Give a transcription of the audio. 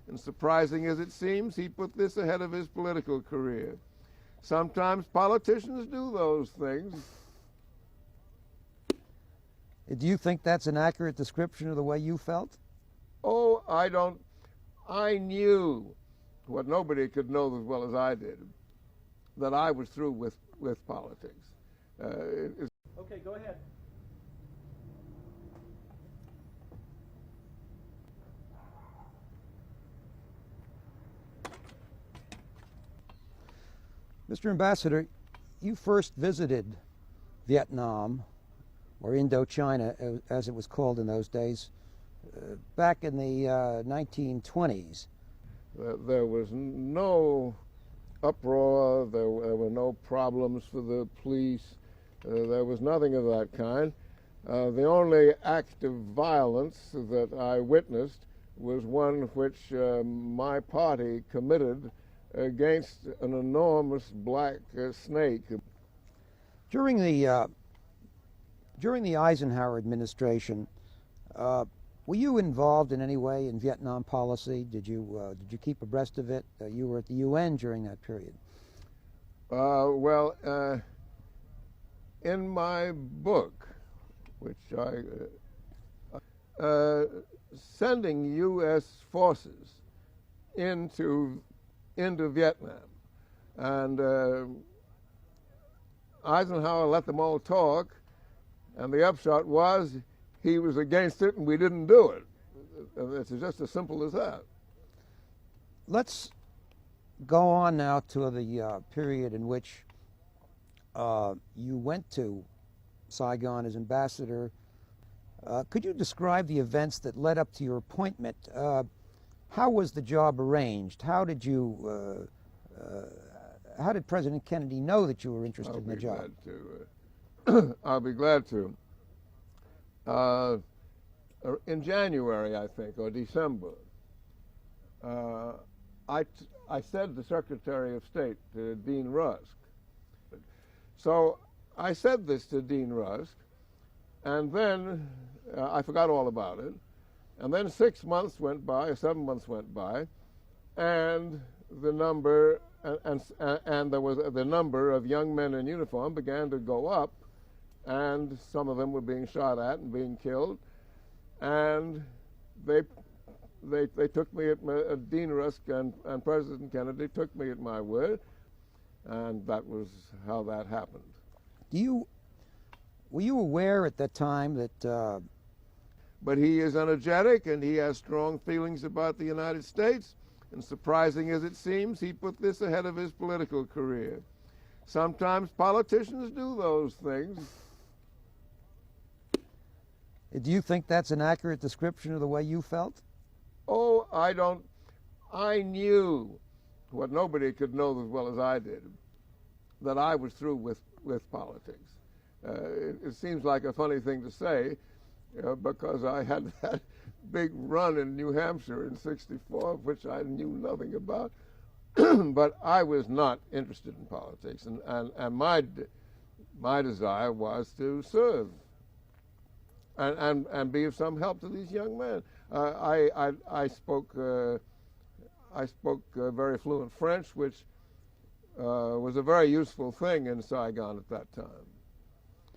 and surprising as it seems, he put this ahead of his political career. Sometimes politicians do those things. Do you think that's an accurate description of the way you felt? Oh, I don't. I knew what nobody could know as well as I did, that I was through with politics. Okay, go ahead. Mr. Ambassador, you first visited Vietnam, or Indochina, as it was called in those days, back in the 1920s. There was no uproar, there were no problems for the police, there was nothing of that kind. The only act of violence that I witnessed was one which my party committed against an enormous black snake. During the Eisenhower administration, were you involved in any way in Vietnam policy? Did you keep abreast of it? You were at the UN during that period. Well, in my book, which sending U.S. forces into Vietnam, and Eisenhower let them all talk, and the upshot was he was against it and we didn't do it. It's just as simple as that. Let's go on now to the period in which you went to Saigon as ambassador. Could you describe the events that led up to your appointment? How was the job arranged? How did President Kennedy know that you were interested in the job? I'll be glad to. In January, I think, or December, I said to Secretary of State, Dean Rusk. So I said this to Dean Rusk, and then I forgot all about it. And then 6 months went by, or 7 months went by, and the number the number of young men in uniform began to go up, and some of them were being shot at and being killed, and they took me at Dean Rusk and President Kennedy took me at my word, and that was how that happened. Were you aware at that time that? But he is energetic and he has strong feelings about the United States, and surprising as it seems, he put this ahead of his political career. Sometimes politicians do those things. Do you think that's an accurate description of the way you felt? Oh, I don't. I knew what nobody could know as well as I did, that I was through with politics. It seems like a funny thing to say, because I had that big run in New Hampshire in '64, which I knew nothing about. But I was not interested in politics, and my desire was to serve and be of some help to these young men. I spoke very fluent French, which was a very useful thing in Saigon at that time.